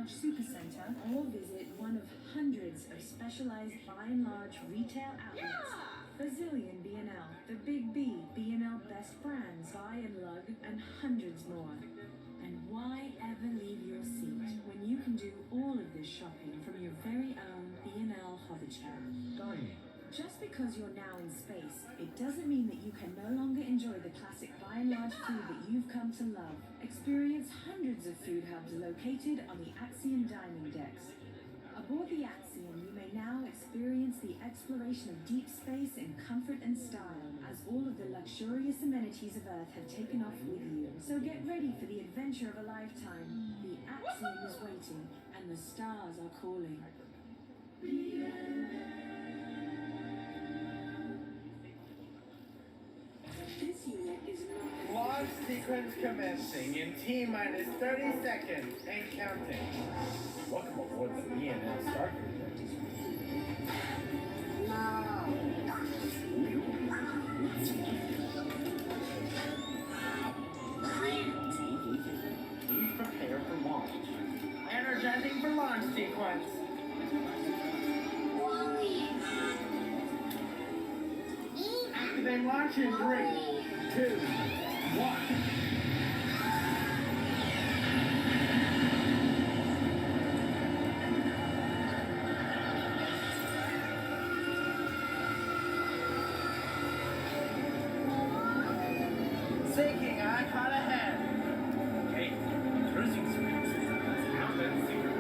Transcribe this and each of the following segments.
Large Supercenter or visit one of hundreds of specialized by and large retail outlets. Bazillion B&L, the Big B, B&L Best Brands, Buy and Lug, and hundreds more. And why ever leave your seat when you can do all of this shopping from your very own B&L hoverchair? Dining. Just because you're now in space, it doesn't mean that you can no longer enjoy the classic by and large food that you've come to love. Experience hundreds of food hubs located on the Axiom dining decks. Aboard the Axiom, you may now experience the exploration of deep space in comfort and style, as all of the luxurious amenities of Earth have taken off with you. So get ready for the adventure of a lifetime. The Axiom is waiting, and the stars are calling. This unit is not... Launch sequence commencing in T-minus 30 seconds and counting. Welcome aboard the B&L Star Cruiser. Please prepare for launch. Energizing for launch sequence. Activate launch in 3, 2, 1. Sinking icon ahead. Hey, cruising speeds. Now then, secret.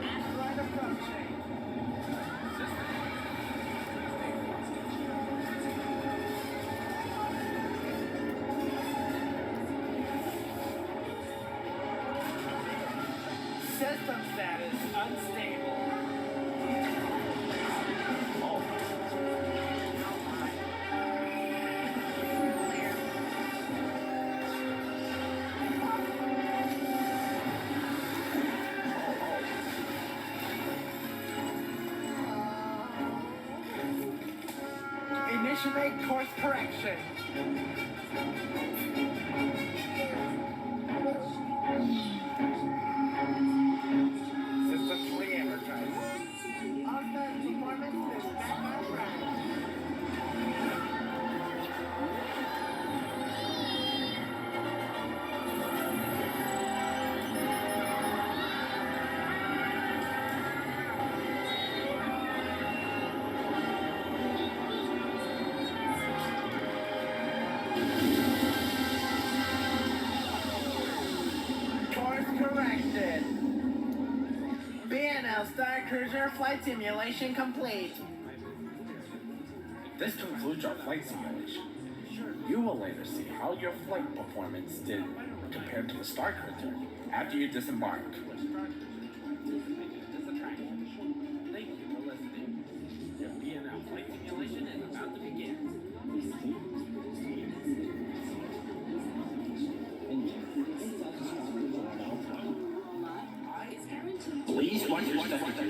Asteroid approaching. System status unstable. Initiate course correction. Systems re-energized. All-star performance is back on track. Course corrected. B&L Star Cruiser flight simulation complete. This concludes our flight simulation. You will later see how your flight performance did compared to the Star Cruiser after you disembark.